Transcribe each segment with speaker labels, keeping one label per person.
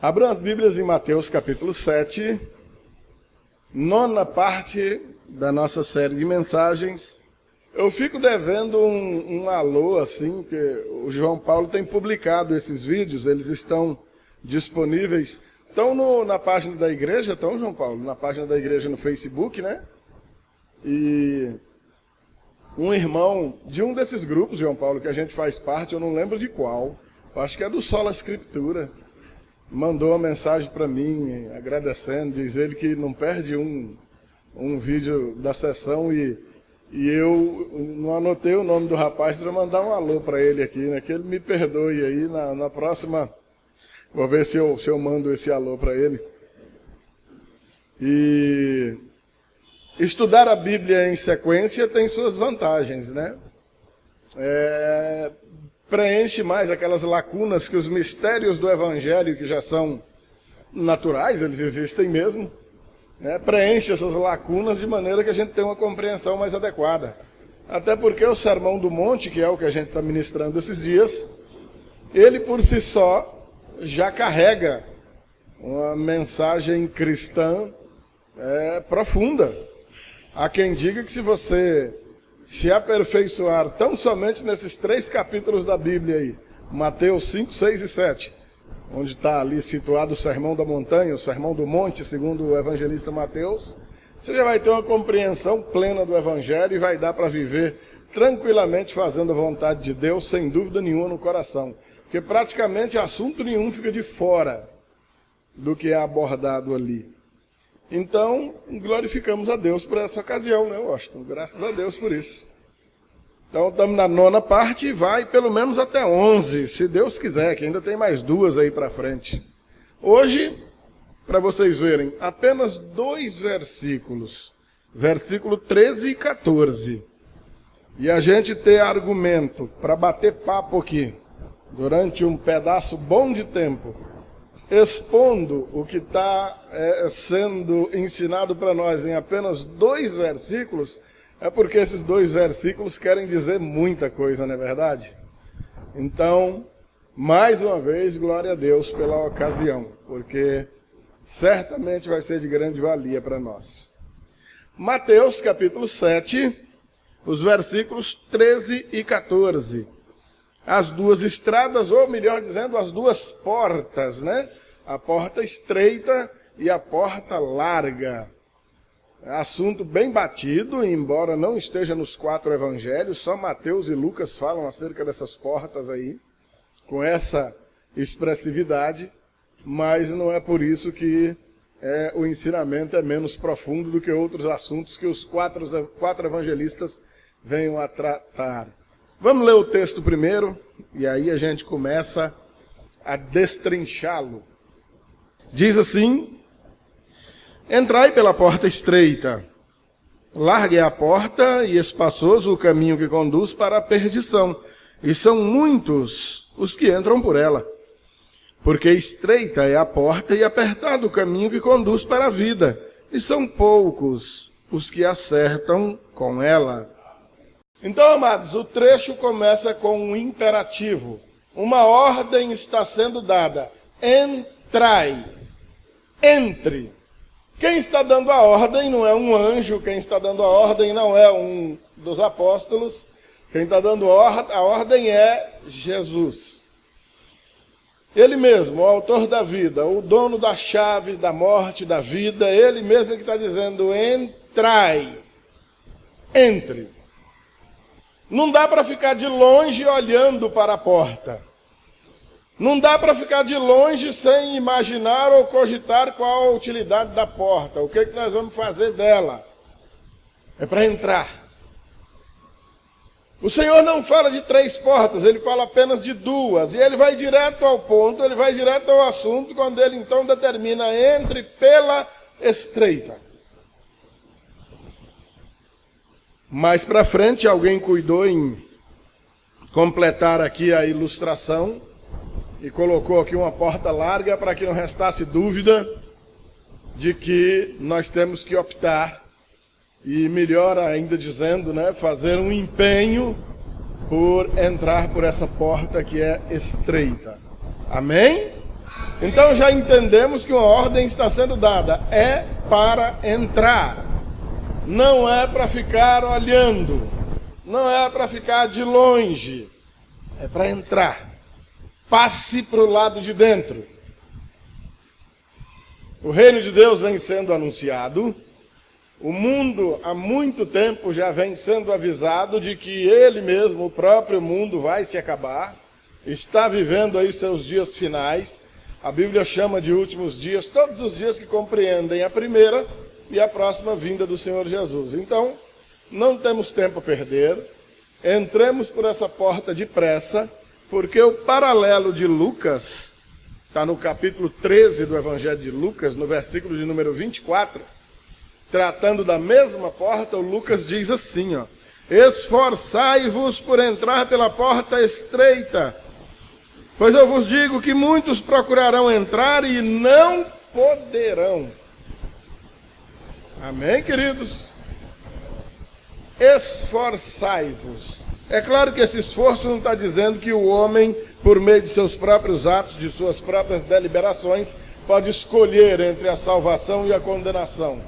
Speaker 1: Abram as Bíblias em Mateus capítulo 7, nona parte da nossa série de mensagens. Eu fico devendo um alô, assim, que o João Paulo tem publicado esses vídeos, eles estão disponíveis. Estão na página da igreja, estão, João Paulo? Na página da igreja no Facebook, né? E um irmão de um desses grupos, João Paulo, que a gente faz parte, eu não lembro de qual, acho que é do Sola Escritura, mandou uma mensagem para mim, agradecendo, diz ele que não perde um vídeo da sessão e eu não anotei o nome do rapaz para mandar um alô para ele aqui, né? Que ele me perdoe aí, na próxima, vou ver se eu mando esse alô para ele. E estudar a Bíblia em sequência tem suas vantagens, né? Preenche mais aquelas lacunas que os mistérios do Evangelho, que já são naturais, eles existem mesmo, né? Preenche essas lacunas de maneira que a gente tem uma compreensão mais adequada. Até porque o Sermão do Monte, que é o que a gente está ministrando esses dias, ele por si só já carrega uma mensagem cristã profunda. Há quem diga que se você se aperfeiçoar tão somente nesses 3 capítulos da Bíblia aí, Mateus 5, 6 e 7, onde está ali situado o Sermão da Montanha, o Sermão do Monte, segundo o evangelista Mateus, você já vai ter uma compreensão plena do Evangelho e vai dar para viver tranquilamente fazendo a vontade de Deus, sem dúvida nenhuma no coração. Porque praticamente assunto nenhum fica de fora do que é abordado ali. Então, glorificamos a Deus por essa ocasião, né, Washington? Graças a Deus por isso. Então, estamos na nona parte e vai pelo menos até 11, se Deus quiser, que ainda tem mais 2 aí para frente. Hoje, para vocês verem, apenas 2 versículos, versículo 13 e 14. E a gente ter argumento para bater papo aqui, durante um pedaço bom de tempo, expondo o que está sendo ensinado para nós em apenas 2 versículos, é porque esses 2 versículos querem dizer muita coisa, não é verdade? Então, mais uma vez, glória a Deus pela ocasião, porque certamente vai ser de grande valia para nós. Mateus capítulo 7, os versículos 13 e 14. As 2 estradas, ou melhor dizendo, as 2 portas, né? A porta estreita e a porta larga. Assunto bem batido, embora não esteja nos 4 evangelhos, só Mateus e Lucas falam acerca dessas portas aí, com essa expressividade, mas não é por isso que o ensinamento é menos profundo do que outros assuntos que os 4 evangelistas venham a tratar. Vamos ler o texto primeiro, e aí a gente começa a destrinchá-lo. Diz assim: entrai pela porta estreita, larga é a porta e espaçoso o caminho que conduz para a perdição, e são muitos os que entram por ela. Porque estreita é a porta e apertado o caminho que conduz para a vida, e são poucos os que acertam com ela. Então, amados, o trecho começa com um imperativo. Uma ordem está sendo dada. Entrai. Entre. Quem está dando a ordem não é um anjo, quem está dando a ordem não é um dos apóstolos. Quem está dando a ordem é Jesus. Ele mesmo, o autor da vida, o dono da chave da morte, da vida, ele mesmo que está dizendo, entrai. Entre. Não dá para ficar de longe olhando para a porta. Não dá para ficar de longe sem imaginar ou cogitar qual a utilidade da porta. O que nós vamos fazer dela? É para entrar. O Senhor não fala de 3 portas, ele fala apenas de 2. E ele vai direto ao ponto, ele vai direto ao assunto, quando ele então determina, entre pela estreita. Mais para frente, alguém cuidou em completar aqui a ilustração e colocou aqui uma porta larga para que não restasse dúvida de que nós temos que optar e, melhor ainda dizendo, né, fazer um empenho por entrar por essa porta que é estreita. Amém? Então já entendemos que uma ordem está sendo dada. É para entrar. Não é para ficar olhando. Não é para ficar de longe. É para entrar. Passe para o lado de dentro. O reino de Deus vem sendo anunciado. O mundo, há muito tempo, já vem sendo avisado de que ele mesmo, o próprio mundo, vai se acabar. Está vivendo aí seus dias finais. A Bíblia chama de últimos dias todos os dias que compreendem a primeira e a próxima vinda do Senhor Jesus. Então, não temos tempo a perder. Entremos por essa porta depressa, porque o paralelo de Lucas, está no capítulo 13 do Evangelho de Lucas, no versículo de número 24, tratando da mesma porta, o Lucas diz assim, ó: esforçai-vos por entrar pela porta estreita, pois eu vos digo que muitos procurarão entrar e não poderão. Amém, queridos? Esforçai-vos. É claro que esse esforço não está dizendo que o homem, por meio de seus próprios atos, de suas próprias deliberações, pode escolher entre a salvação e a condenação.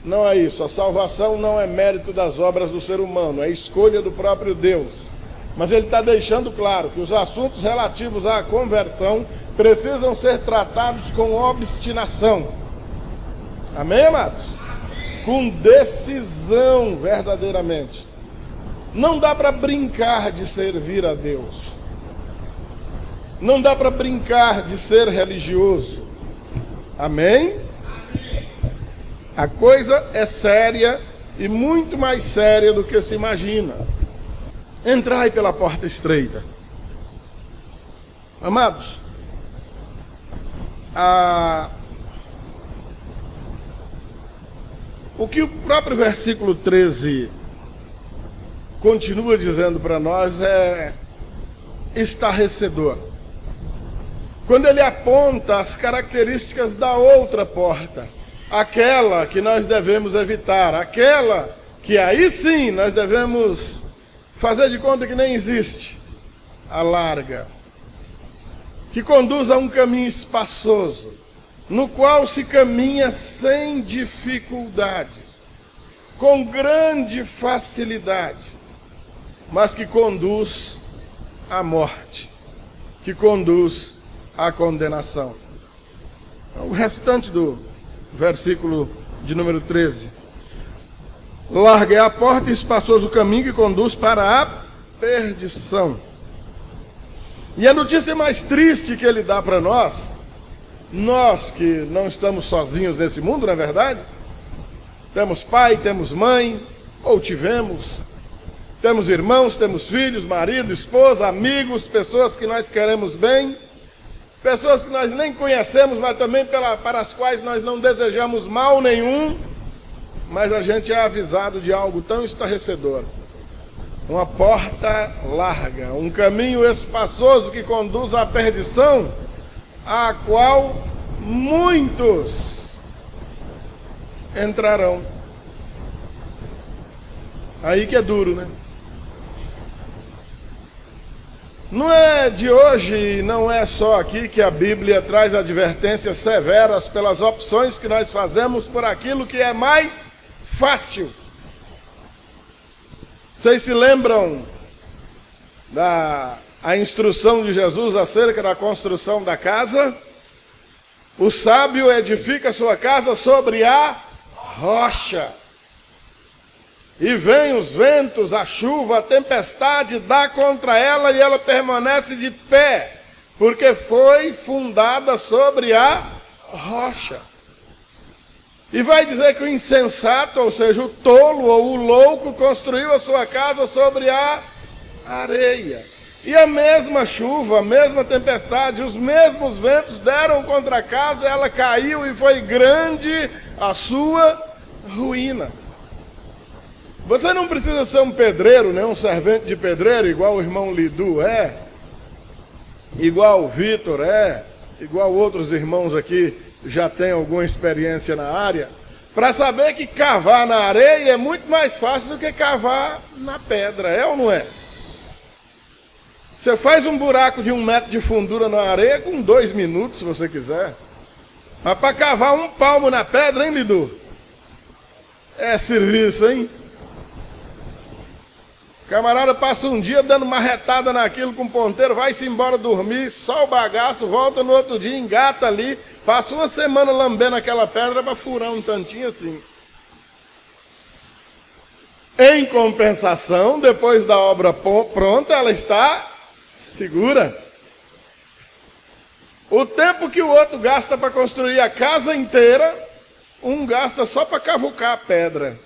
Speaker 1: Não é isso. A salvação não é mérito das obras do ser humano, é escolha do próprio Deus. Mas ele está deixando claro que os assuntos relativos à conversão precisam ser tratados com obstinação. Amém, amados? Com decisão, verdadeiramente. Não dá para brincar de servir a Deus. Não dá para brincar de ser religioso. Amém? A coisa é séria e muito mais séria do que se imagina. Entrai pela porta estreita. Amados, o que o próprio versículo 13 continua dizendo para nós é estarrecedor. Quando ele aponta as características da outra porta, aquela que nós devemos evitar, aquela que aí sim nós devemos fazer de conta que nem existe, a larga, que conduz a um caminho espaçoso, no qual se caminha sem dificuldades, com grande facilidade, mas que conduz à morte, que conduz à condenação. O restante do versículo de número 13. Larga é a porta e espaçoso o caminho que conduz para a perdição. E a notícia mais triste que ele dá para nós que não estamos sozinhos nesse mundo, não é verdade? Temos pai, temos mãe, ou tivemos, temos irmãos, temos filhos, marido, esposa, amigos, pessoas que nós queremos bem, pessoas que nós nem conhecemos, mas também para as quais nós não desejamos mal nenhum, mas a gente é avisado de algo tão estarrecedor. Uma porta larga, um caminho espaçoso que conduz à perdição, a qual muitos entrarão. Aí que é duro, né? Não é de hoje, não é só aqui que a Bíblia traz advertências severas pelas opções que nós fazemos por aquilo que é mais fácil. Vocês se lembram a instrução de Jesus acerca da construção da casa? O sábio edifica sua casa sobre a rocha. E vem os ventos, a chuva, a tempestade, dá contra ela e ela permanece de pé, porque foi fundada sobre a rocha. E vai dizer que o insensato, ou seja, o tolo ou o louco, construiu a sua casa sobre a areia. E a mesma chuva, a mesma tempestade, os mesmos ventos deram contra a casa, ela caiu e foi grande a sua ruína. Você não precisa ser um pedreiro, nem um servente de pedreiro, igual o irmão Lidu é, igual o Vitor é, igual outros irmãos aqui já têm alguma experiência na área, para saber que cavar na areia é muito mais fácil do que cavar na pedra, é ou não é? Você faz um buraco de 1 metro de fundura na areia com 2 minutos, se você quiser. Mas para cavar 1 palmo na pedra, hein, Lidu? É serviço, hein? O camarada passa um dia dando marretada naquilo com ponteiro, vai-se embora dormir, só o bagaço, volta no outro dia, engata ali, passa 1 semana lambendo aquela pedra para furar um tantinho assim. Em compensação, depois da obra pronta, ela está segura. O tempo que o outro gasta para construir a casa inteira, um gasta só para cavucar a pedra.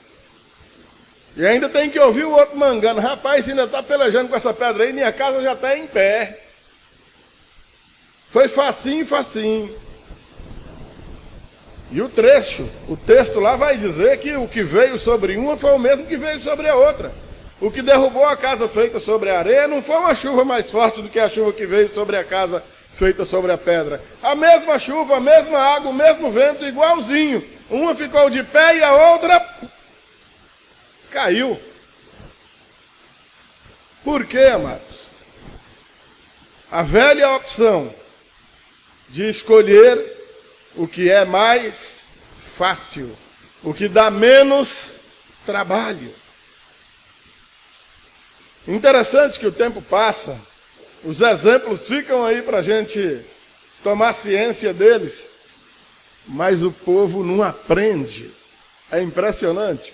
Speaker 1: E ainda tem que ouvir o outro mangando. Rapaz, ainda está pelejando com essa pedra aí, minha casa já está em pé. Foi facinho, facinho. E o texto lá vai dizer que o que veio sobre uma foi o mesmo que veio sobre a outra. O que derrubou a casa feita sobre a areia não foi uma chuva mais forte do que a chuva que veio sobre a casa feita sobre a pedra. A mesma chuva, a mesma água, o mesmo vento, igualzinho. Uma ficou de pé e a outra caiu. Por quê, amados? A velha opção de escolher o que é mais fácil, o que dá menos trabalho. Interessante que o tempo passa, os exemplos ficam aí para a gente tomar ciência deles, mas o povo não aprende. É impressionante.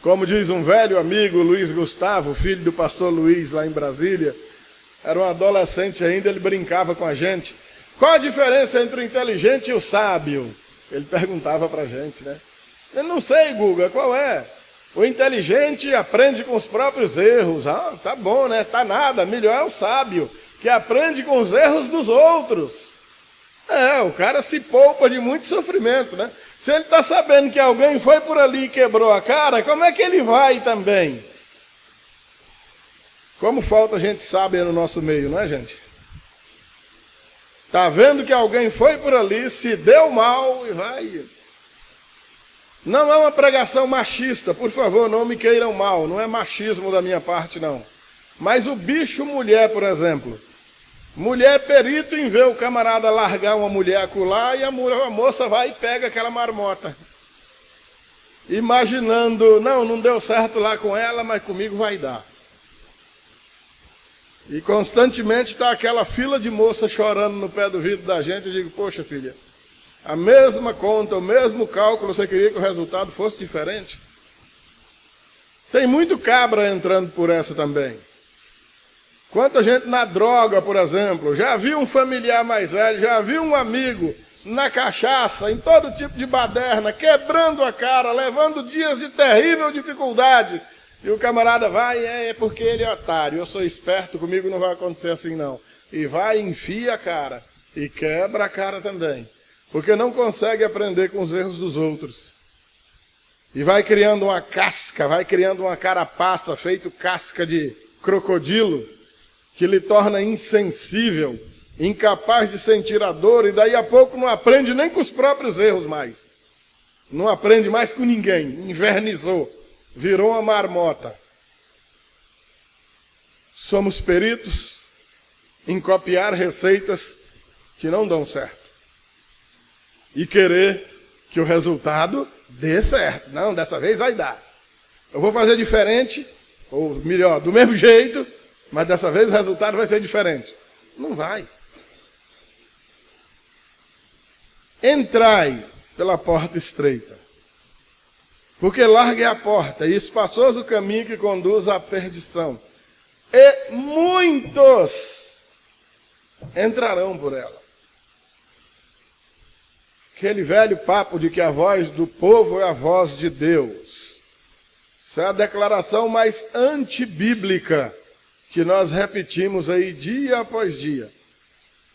Speaker 1: Como diz um velho amigo, Luiz Gustavo, filho do pastor Luiz, lá em Brasília, era um adolescente ainda, ele brincava com a gente. Qual a diferença entre o inteligente e o sábio? Ele perguntava para a gente, né? Eu não sei, Guga, qual é? O inteligente aprende com os próprios erros. Ah, tá bom, né? Tá nada, melhor é o sábio, que aprende com os erros dos outros. É, o cara se poupa de muito sofrimento, né? Se ele está sabendo que alguém foi por ali e quebrou a cara, como é que ele vai também? Como falta gente sábia no nosso meio, não é, gente? Está vendo que alguém foi por ali, se deu mal e vai. Não é uma pregação machista, por favor, não me queiram mal, não é machismo da minha parte, não. Mas o bicho mulher, por exemplo. Mulher é perito em ver o camarada largar uma mulher acolá e a moça vai e pega aquela marmota. Imaginando, não deu certo lá com ela, mas comigo vai dar. E constantemente está aquela fila de moça chorando no pé do vidro da gente. Eu digo, poxa filha, a mesma conta, o mesmo cálculo, você queria que o resultado fosse diferente? Tem muito cabra entrando por essa também. Quanta gente na droga, por exemplo, já viu um familiar mais velho, já viu um amigo na cachaça, em todo tipo de baderna, quebrando a cara, levando dias de terrível dificuldade. E o camarada vai, é porque ele é otário, eu sou esperto, comigo não vai acontecer assim não. E vai, enfia a cara, e quebra a cara também. Porque não consegue aprender com os erros dos outros. E vai criando uma casca, vai criando uma carapaça, feito casca de crocodilo, que lhe torna insensível, incapaz de sentir a dor, e daí a pouco não aprende nem com os próprios erros mais. Não aprende mais com ninguém, invernizou. Virou uma marmota. Somos peritos em copiar receitas que não dão certo. E querer que o resultado dê certo. Não, dessa vez vai dar. Eu vou fazer diferente, ou melhor, do mesmo jeito, mas dessa vez o resultado vai ser diferente. Não vai. Entrai pela porta estreita. Porque larga é a porta, e espaçoso o caminho que conduz à perdição. E muitos entrarão por ela. Aquele velho papo de que a voz do povo é a voz de Deus. Isso é a declaração mais antibíblica que nós repetimos aí dia após dia.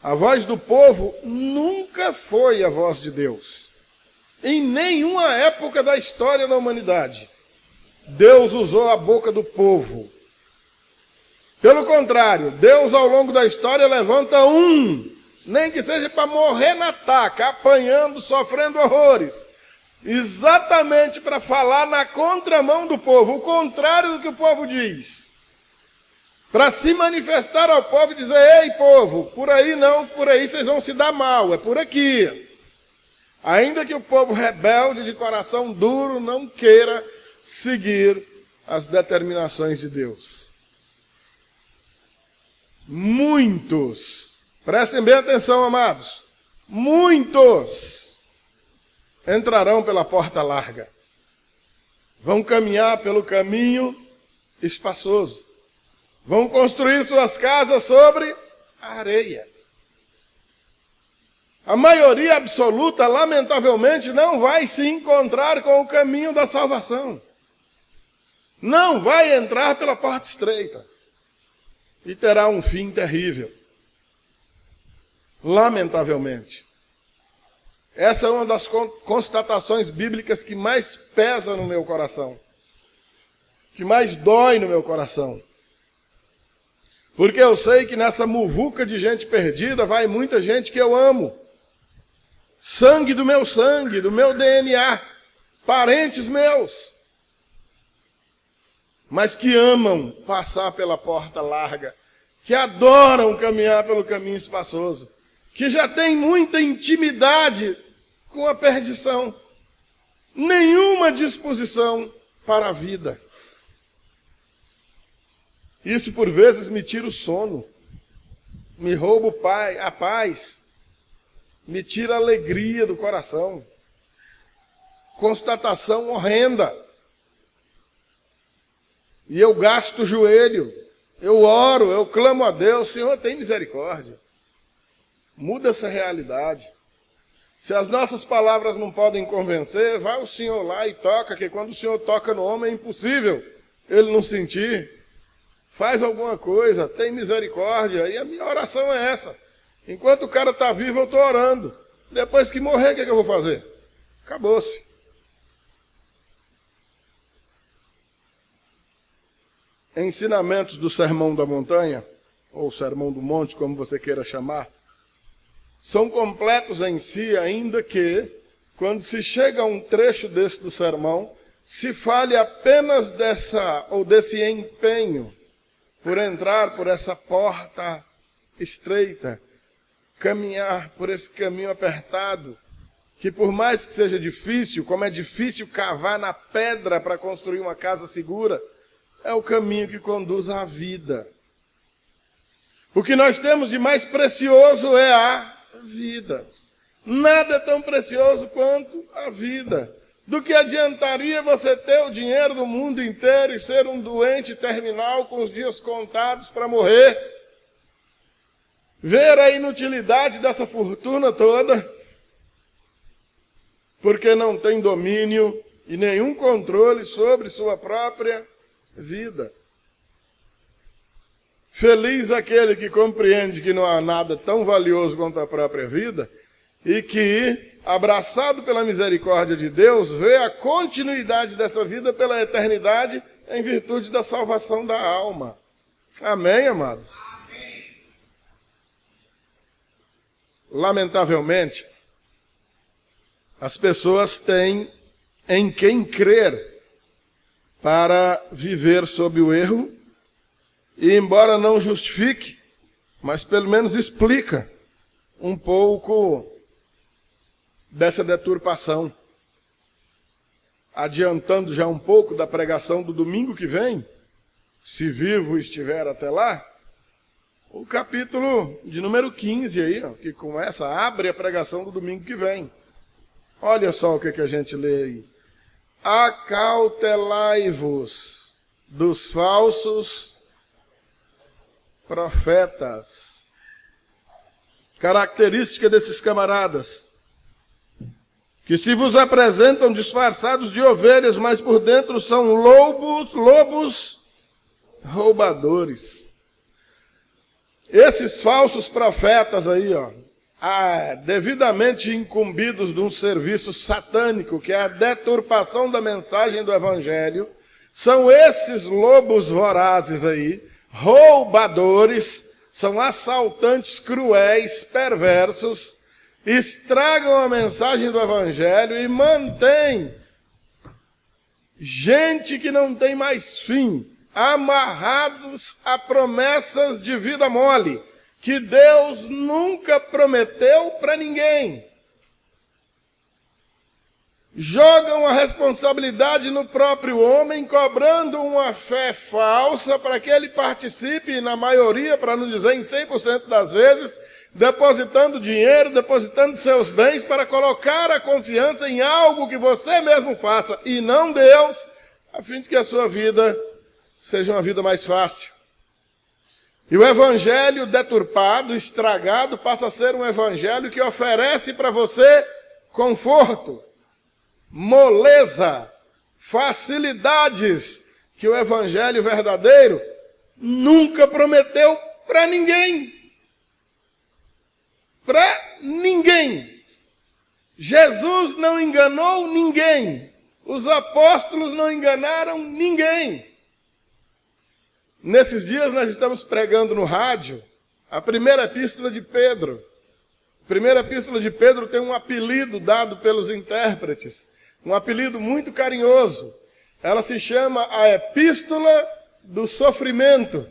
Speaker 1: A voz do povo nunca foi a voz de Deus. Em nenhuma época da história da humanidade, Deus usou a boca do povo. Pelo contrário, Deus ao longo da história levanta nem que seja para morrer na taca, apanhando, sofrendo horrores, exatamente para falar na contramão do povo, o contrário do que o povo diz. para se manifestar ao povo e dizer: ei, povo, por aí não, por aí vocês vão se dar mal, é por aqui. Ainda que o povo rebelde de coração duro não queira seguir as determinações de Deus. Muitos, prestem bem atenção, amados, muitos entrarão pela porta larga, vão caminhar pelo caminho espaçoso, vão construir suas casas sobre a areia. A maioria absoluta, lamentavelmente, não vai se encontrar com o caminho da salvação. Não vai entrar pela porta estreita. E terá um fim terrível. Lamentavelmente. Essa é uma das constatações bíblicas que mais pesa no meu coração. Que mais dói no meu coração. Porque eu sei que nessa muvuca de gente perdida vai muita gente que eu amo. Sangue, do meu DNA, parentes meus, mas que amam passar pela porta larga, que adoram caminhar pelo caminho espaçoso, que já têm muita intimidade com a perdição, nenhuma disposição para a vida. Isso por vezes me tira o sono, me rouba a paz, me tira a alegria do coração. Constatação horrenda. E eu gasto o joelho, eu oro, eu clamo a Deus: Senhor, tem misericórdia. Muda essa realidade. Se as nossas palavras não podem convencer, vai o Senhor lá e toca, que quando o Senhor toca no homem é impossível ele não sentir. Faz alguma coisa, tem misericórdia. E a minha oração é essa. Enquanto o cara está vivo, eu estou orando. Depois que morrer, o que eu vou fazer? Acabou-se. Ensinamentos do Sermão da Montanha, ou Sermão do Monte, como você queira chamar, são completos em si, ainda que, quando se chega a um trecho desse do sermão, se fale apenas desse empenho por entrar por essa porta estreita, caminhar por esse caminho apertado, que por mais que seja difícil, como é difícil cavar na pedra para construir uma casa segura, é o caminho que conduz à vida. O que nós temos de mais precioso é a vida. Nada é tão precioso quanto a vida. Do que adiantaria você ter o dinheiro do mundo inteiro e ser um doente terminal com os dias contados para morrer? Ver a inutilidade dessa fortuna toda, porque não tem domínio e nenhum controle sobre sua própria vida. Feliz aquele que compreende que não há nada tão valioso quanto a própria vida e que, abraçado pela misericórdia de Deus, vê a continuidade dessa vida pela eternidade em virtude da salvação da alma. Amém, amados? Lamentavelmente, as pessoas têm em quem crer para viver sob o erro e, embora não justifique, mas pelo menos explica um pouco dessa deturpação. Adiantando já um pouco da pregação do domingo que vem, se vivo estiver até lá, o capítulo de número 15 aí, ó, que começa, abre a pregação do domingo que vem. Olha só o que a gente lê aí. Acautelai-vos dos falsos profetas. Característica desses camaradas, que se vos apresentam disfarçados de ovelhas, mas por dentro são lobos roubadores. Esses falsos profetas aí, ó, devidamente incumbidos de um serviço satânico, que é a deturpação da mensagem do Evangelho, são esses lobos vorazes aí, roubadores, são assaltantes cruéis, perversos, estragam a mensagem do Evangelho e mantêm gente que não tem mais fim amarrados a promessas de vida mole, que Deus nunca prometeu para ninguém. Jogam a responsabilidade no próprio homem, cobrando uma fé falsa para que ele participe, na maioria, para não dizer em 100% das vezes, depositando dinheiro, depositando seus bens para colocar a confiança em algo que você mesmo faça e não Deus, a fim de que a sua vida seja uma vida mais fácil. E o evangelho deturpado, estragado, passa a ser um evangelho que oferece para você conforto, moleza, facilidades que o evangelho verdadeiro nunca prometeu para ninguém. Para ninguém. Jesus não enganou ninguém. Os apóstolos não enganaram ninguém. Nesses dias nós estamos pregando no rádio a primeira epístola de Pedro. A primeira epístola de Pedro tem um apelido dado pelos intérpretes, um apelido muito carinhoso. Ela se chama a Epístola do Sofrimento.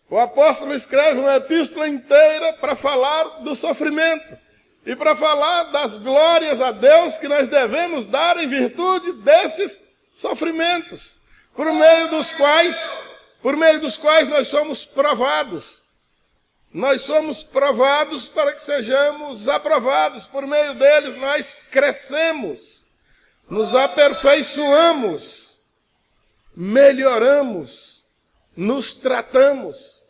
Speaker 1: O apóstolo escreve uma epístola inteira para falar do sofrimento e para falar das glórias a Deus que nós devemos dar em virtude destes sofrimentos, por meio dos quais nós somos provados. Nós somos provados para que sejamos aprovados. Por meio deles nós crescemos, nos aperfeiçoamos, melhoramos, nos tratamos.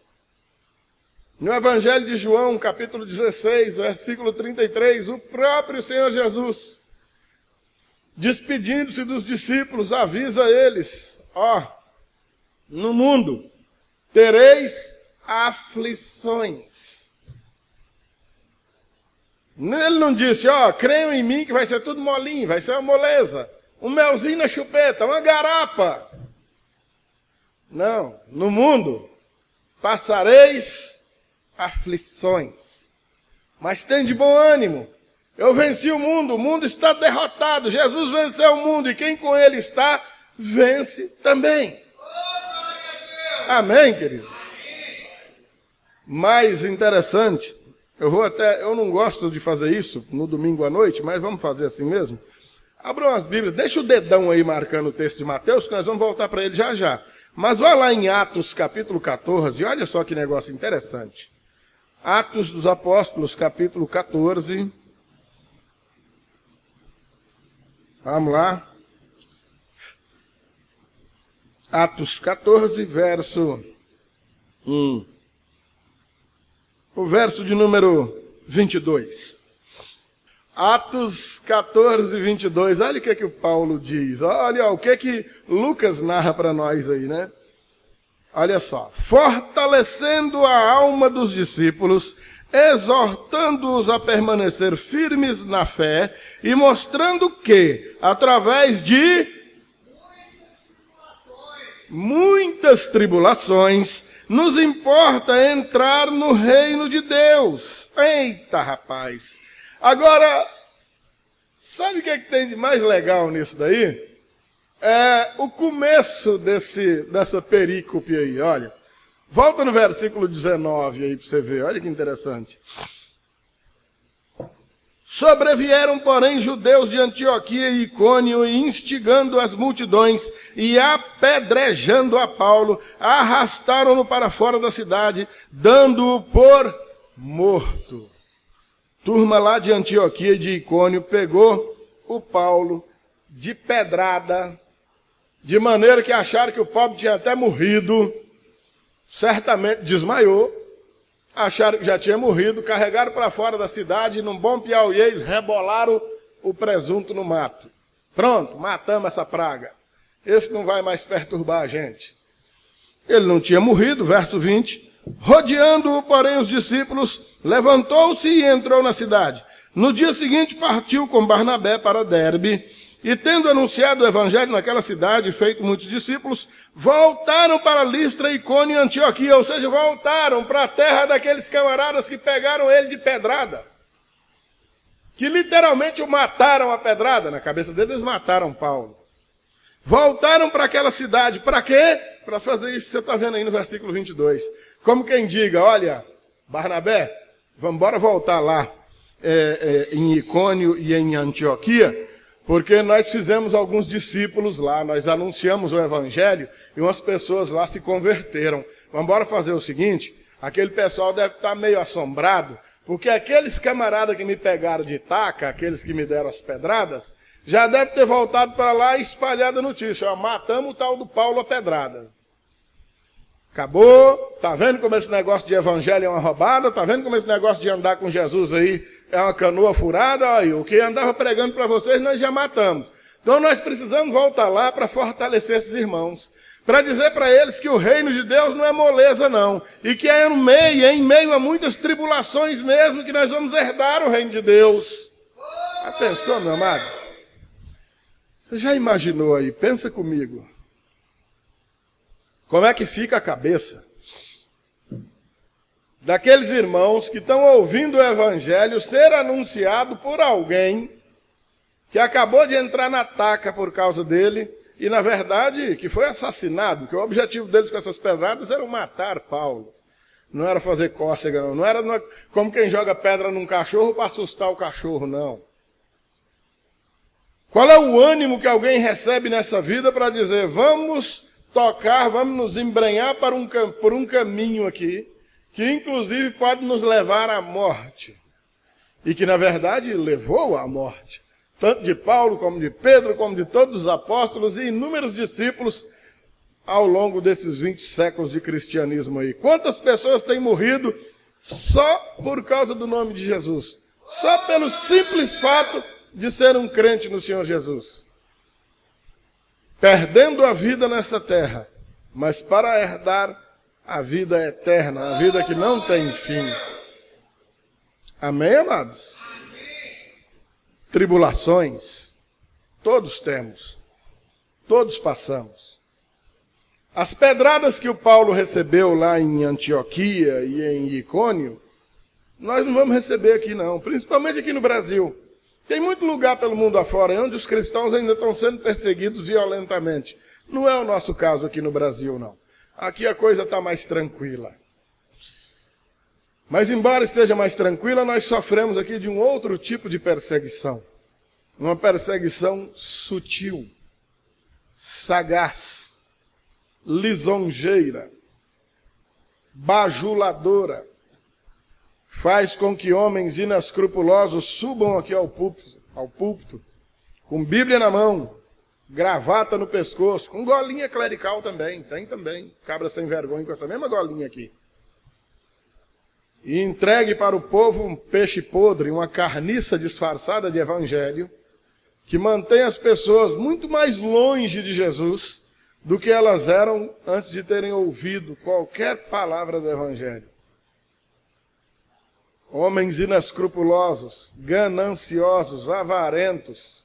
Speaker 1: No Evangelho de João, capítulo 16, versículo 33, o próprio Senhor Jesus, despedindo-se dos discípulos, avisa eles: no mundo tereis aflições. Ele não disse, creiam em mim que vai ser tudo molinho, vai ser uma moleza, um melzinho na chupeta, uma garapa. Não, no mundo passareis aflições, mas tem de bom ânimo. Eu venci o mundo está derrotado, Jesus venceu o mundo e quem com ele está, vence também. Amém, queridos? Mais interessante, eu não gosto de fazer isso no domingo à noite, mas vamos fazer assim mesmo. Abram as Bíblias, deixa o dedão aí marcando o texto de Mateus, que nós vamos voltar para ele já já. Mas vai lá em Atos capítulo 14, e olha só que negócio interessante. Atos dos Apóstolos, capítulo 14. Vamos lá. Atos 14, verso 1. O verso de número 22. Atos 14, 22. Olha o que o Paulo diz. Olha o que Lucas narra para nós aí, né? Olha só. Fortalecendo a alma dos discípulos, exortando-os a permanecer firmes na fé e mostrando que, através de muitas tribulações, nos importa entrar no reino de Deus. Eita, rapaz! Agora, sabe o que tem de mais legal nisso daí? É o começo dessa perícope aí, olha. Volta no versículo 19 aí para você ver, olha que interessante. Sobrevieram, porém, judeus de Antioquia e Icônio, e instigando as multidões e apedrejando a Paulo, arrastaram-no para fora da cidade, dando-o por morto. Turma lá de Antioquia e de Icônio pegou o Paulo de pedrada, de maneira que acharam que o pobre tinha até morrido, certamente desmaiou, acharam que já tinha morrido, carregaram para fora da cidade e num bom piauiês rebolaram o presunto no mato. Pronto, matamos essa praga. Esse não vai mais perturbar a gente. Ele não tinha morrido, verso 20. Rodeando-o, porém, os discípulos, levantou-se e entrou na cidade. No dia seguinte partiu com Barnabé para Derbe, e tendo anunciado o evangelho naquela cidade, feito muitos discípulos, voltaram para Listra, Icônio e Antioquia, ou seja, voltaram para a terra daqueles camaradas que pegaram ele de pedrada, que literalmente o mataram a pedrada. Na cabeça deles, mataram Paulo. Voltaram para aquela cidade. Para quê? Para fazer isso que você está vendo aí no versículo 22. Como quem diga, olha, Barnabé, vamos embora voltar lá em Icônio e em Antioquia, porque nós fizemos alguns discípulos lá, nós anunciamos o evangelho e umas pessoas lá se converteram. Vamos embora fazer o seguinte, aquele pessoal deve estar meio assombrado, porque aqueles camaradas que me pegaram de taca, aqueles que me deram as pedradas, já deve ter voltado para lá e espalhado a notícia. Ó, matamos o tal do Paulo a pedrada. Acabou, tá vendo como esse negócio de evangelho é uma roubada? Tá vendo como esse negócio de andar com Jesus aí é uma canoa furada? Aí, o que andava pregando para vocês nós já matamos. Então nós precisamos voltar lá para fortalecer esses irmãos. Para dizer para eles que o reino de Deus não é moleza não. E que é em meio a muitas tribulações mesmo que nós vamos herdar o reino de Deus. Já pensou, meu amado? Você já imaginou aí? Pensa comigo. Como é que fica a cabeça daqueles irmãos que estão ouvindo o evangelho ser anunciado por alguém que acabou de entrar na taca por causa dele e, na verdade, que foi assassinado, que o objetivo deles com essas pedradas era matar Paulo. Não era fazer cócega, não. Não era como quem joga pedra num cachorro para assustar o cachorro, não. Qual é o ânimo que alguém recebe nessa vida para dizer, vamos tocar, vamos nos embrenhar por um caminho aqui, que inclusive pode nos levar à morte. E que na verdade levou à morte. Tanto de Paulo, como de Pedro, como de todos os apóstolos e inúmeros discípulos ao longo desses 20 séculos de cristianismo aí. Quantas pessoas têm morrido só por causa do nome de Jesus? Só pelo simples fato de ser um crente no Senhor Jesus. Perdendo a vida nessa terra, mas para herdar a vida eterna, a vida que não tem fim. Amém, amados? Tribulações, todos temos, todos passamos. As pedradas que o Paulo recebeu lá em Antioquia e em Icônio, nós não vamos receber aqui não, principalmente aqui no Brasil. Tem muito lugar pelo mundo afora onde os cristãos ainda estão sendo perseguidos violentamente. Não é o nosso caso aqui no Brasil, não. Aqui a coisa está mais tranquila. Mas embora esteja mais tranquila, nós sofremos aqui de um outro tipo de perseguição. Uma perseguição sutil, sagaz, lisonjeira, bajuladora. Faz com que homens inescrupulosos subam aqui ao púlpito, com Bíblia na mão, gravata no pescoço, com golinha clerical também, tem também, cabra sem vergonha com essa mesma golinha aqui. E entregue para o povo um peixe podre, uma carniça disfarçada de evangelho, que mantém as pessoas muito mais longe de Jesus do que elas eram antes de terem ouvido qualquer palavra do evangelho. Homens inescrupulosos, gananciosos, avarentos,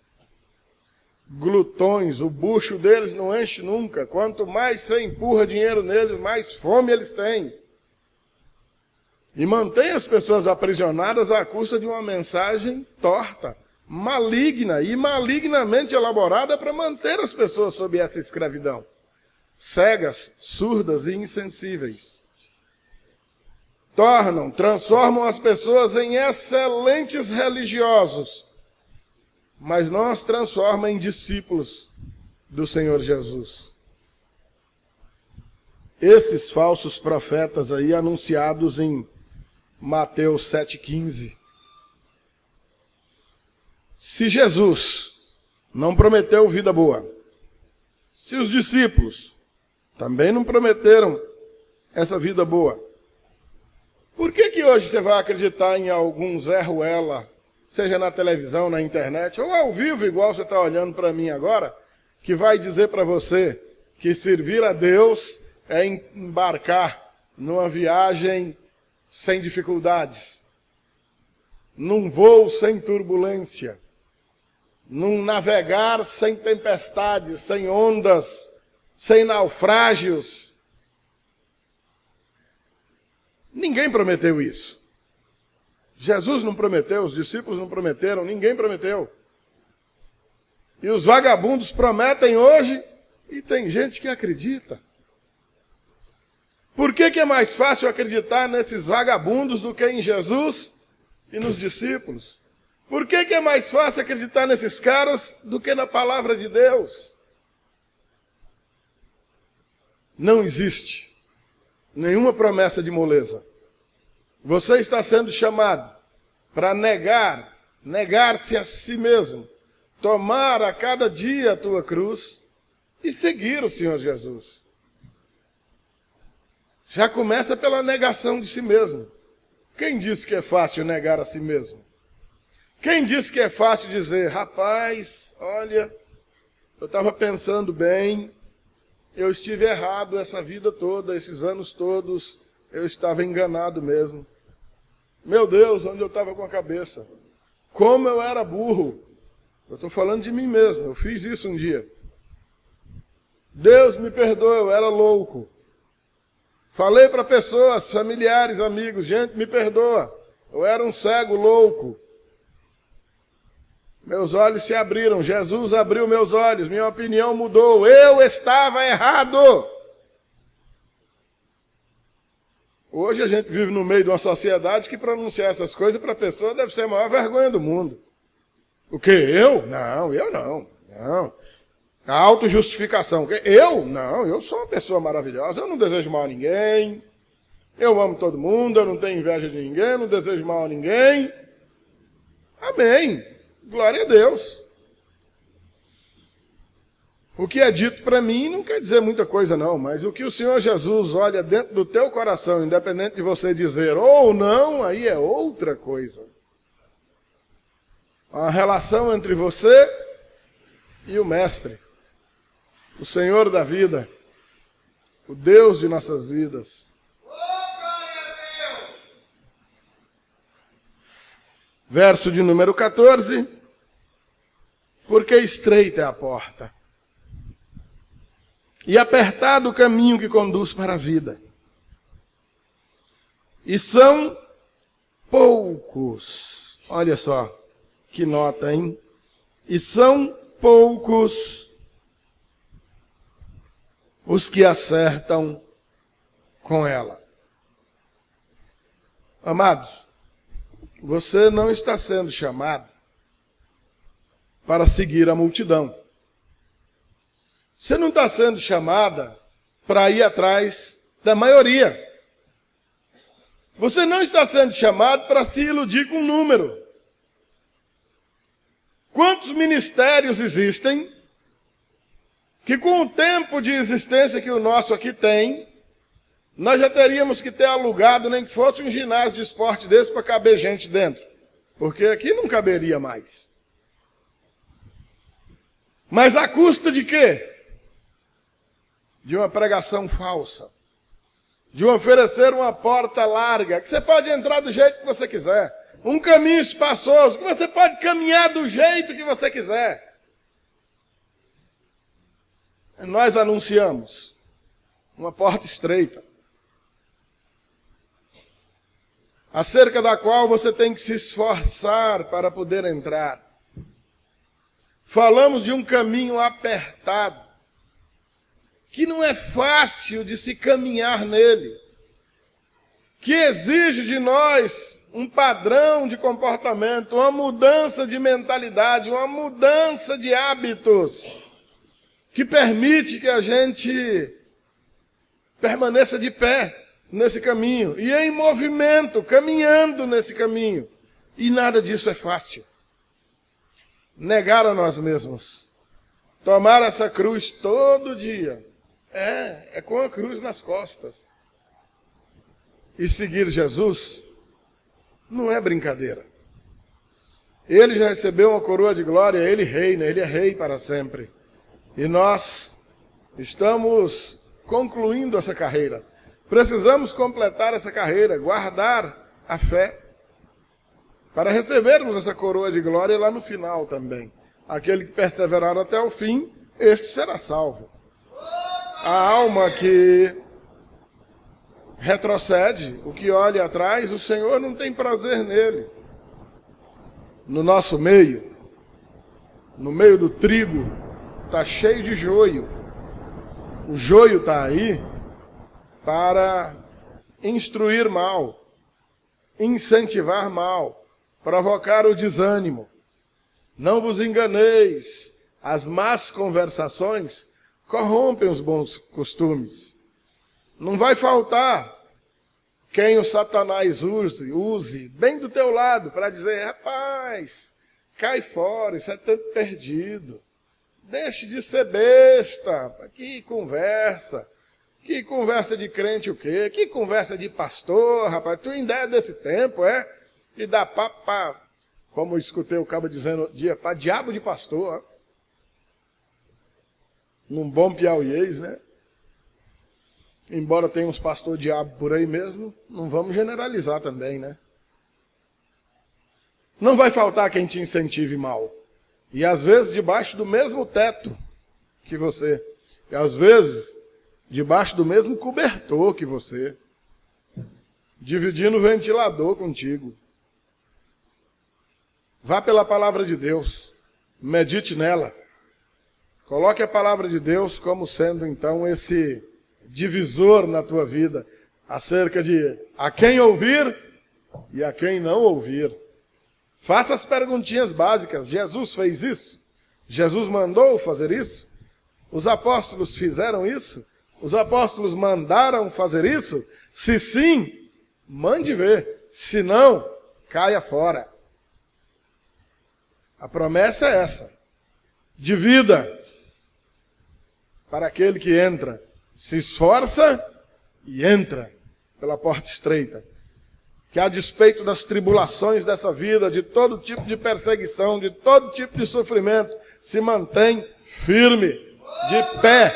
Speaker 1: glutões, o bucho deles não enche nunca. Quanto mais você empurra dinheiro neles, mais fome eles têm. E mantém as pessoas aprisionadas à custa de uma mensagem torta, maligna e malignamente elaborada para manter as pessoas sob essa escravidão. Cegas, surdas e insensíveis. Transformam as pessoas em excelentes religiosos, mas não as transformam em discípulos do Senhor Jesus. Esses falsos profetas aí anunciados em Mateus 7,15. Se Jesus não prometeu vida boa, se os discípulos também não prometeram essa vida boa, por que hoje você vai acreditar em algum Zé Ruela, seja na televisão, na internet, ou ao vivo, igual você está olhando para mim agora, que vai dizer para você que servir a Deus é embarcar numa viagem sem dificuldades, num voo sem turbulência, num navegar sem tempestades, sem ondas, sem naufrágios? Ninguém prometeu isso. Jesus não prometeu, os discípulos não prometeram, ninguém prometeu. E os vagabundos prometem hoje e tem gente que acredita. Por que é mais fácil acreditar nesses vagabundos do que em Jesus e nos discípulos? Por que é mais fácil acreditar nesses caras do que na palavra de Deus? Não existe nenhuma promessa de moleza. Você está sendo chamado para negar-se a si mesmo, tomar a cada dia a tua cruz e seguir o Senhor Jesus. Já começa pela negação de si mesmo. Quem disse que é fácil negar a si mesmo? Quem disse que é fácil dizer, rapaz, olha, eu estava pensando bem, eu estive errado essa vida toda, esses anos todos, eu estava enganado mesmo. Meu Deus, onde eu estava com a cabeça? Como eu era burro. Eu estou falando de mim mesmo, eu fiz isso um dia. Deus me perdoe, eu era louco. Falei para pessoas, familiares, amigos, gente, me perdoa. Eu era um cego louco. Meus olhos se abriram, Jesus abriu meus olhos, minha opinião mudou, eu estava errado. Hoje a gente vive no meio de uma sociedade que pronunciar essas coisas para a pessoa deve ser a maior vergonha do mundo. O quê? Eu? Não, eu não. Não. A autojustificação. Eu? Não, eu sou uma pessoa maravilhosa, eu não desejo mal a ninguém, eu amo todo mundo, eu não tenho inveja de ninguém, eu não desejo mal a ninguém. Amém. Glória a Deus. O que é dito para mim não quer dizer muita coisa não, mas o que o Senhor Jesus olha dentro do teu coração, independente de você dizer ou não, aí é outra coisa. A relação entre você e o Mestre, o Senhor da vida, o Deus de nossas vidas. Verso de número 14. Porque estreita é a porta, e apertado o caminho que conduz para a vida, e são poucos, olha só, que nota, hein? E são poucos os que acertam com ela. Amados, você não está sendo chamado para seguir a multidão. Você não está sendo chamada para ir atrás da maioria. Você não está sendo chamado para se iludir com um número. Quantos ministérios existem que com o tempo de existência que o nosso aqui tem, nós já teríamos que ter alugado, nem que fosse um ginásio de esporte desse para caber gente dentro. Porque aqui não caberia mais. Mas à custa de quê? De uma pregação falsa. De oferecer uma porta larga, que você pode entrar do jeito que você quiser. Um caminho espaçoso, que você pode caminhar do jeito que você quiser. Nós anunciamos uma porta estreita, acerca da qual você tem que se esforçar para poder entrar. Falamos de um caminho apertado, que não é fácil de se caminhar nele, que exige de nós um padrão de comportamento, uma mudança de mentalidade, uma mudança de hábitos, que permite que a gente permaneça de pé nesse caminho, e em movimento, caminhando nesse caminho. E nada disso é fácil. Negar a nós mesmos, tomar essa cruz todo dia, é com a cruz nas costas. E seguir Jesus não é brincadeira. Ele já recebeu uma coroa de glória, ele reina, ele é rei para sempre. E nós estamos concluindo essa carreira. Precisamos completar essa carreira, guardar a fé, para recebermos essa coroa de glória lá no final também. Aquele que perseverar até o fim, este será salvo. A alma que retrocede, o que olha atrás, o Senhor não tem prazer nele. No nosso meio, no meio do trigo, está cheio de joio. O joio está aí para instruir mal, incentivar mal, provocar o desânimo. Não vos enganeis, as más conversações corrompem os bons costumes. Não vai faltar quem o Satanás use bem do teu lado para dizer: rapaz, cai fora, isso é tempo perdido. Deixe de ser besta. Que conversa de crente o quê? Que conversa de pastor, rapaz. Tu ainda é desse tempo, é? E dá papo pra, como eu escutei o cabo dizendo outro dia, para diabo de pastor. Ó. Num bom piauiês, né? Embora tenha uns pastor diabo por aí mesmo, não vamos generalizar também, né? Não vai faltar quem te incentive mal. E às vezes debaixo do mesmo teto que você. E às vezes debaixo do mesmo cobertor que você. Dividindo o ventilador contigo. Vá pela palavra de Deus. Medite nela. Coloque a palavra de Deus como sendo então esse divisor na tua vida. Acerca de a quem ouvir e a quem não ouvir. Faça as perguntinhas básicas. Jesus fez isso? Jesus mandou fazer isso? Os apóstolos fizeram isso? Os apóstolos mandaram fazer isso? Se sim, mande ver. Se não, caia fora. A promessa é essa. De vida. Para aquele que entra. Se esforça e entra pela porta estreita. Que a despeito das tribulações dessa vida, de todo tipo de perseguição, de todo tipo de sofrimento, se mantém firme, de pé,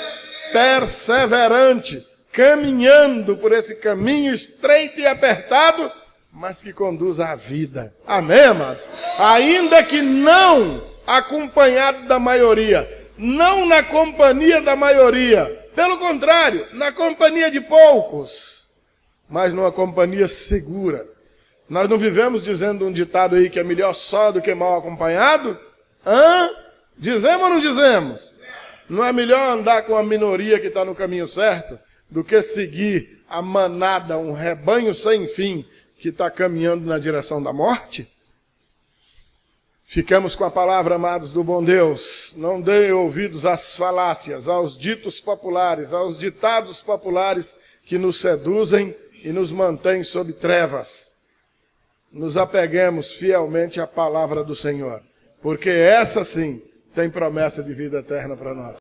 Speaker 1: perseverante, caminhando por esse caminho estreito e apertado, mas que conduz à vida. Amém, amados? Ainda que não acompanhado da maioria, não na companhia da maioria, pelo contrário, na companhia de poucos, mas numa companhia segura. Nós não vivemos dizendo um ditado aí que é melhor só do que mal acompanhado? Dizemos ou não dizemos? Não é melhor andar com a minoria que está no caminho certo do que seguir a manada, um rebanho sem fim que está caminhando na direção da morte? Ficamos com a palavra, amados do bom Deus. Não deem ouvidos às falácias, aos ditos populares, aos ditados populares que nos seduzem e nos mantém sob trevas. Nos apeguemos fielmente à palavra do Senhor, porque essa sim tem promessa de vida eterna para nós.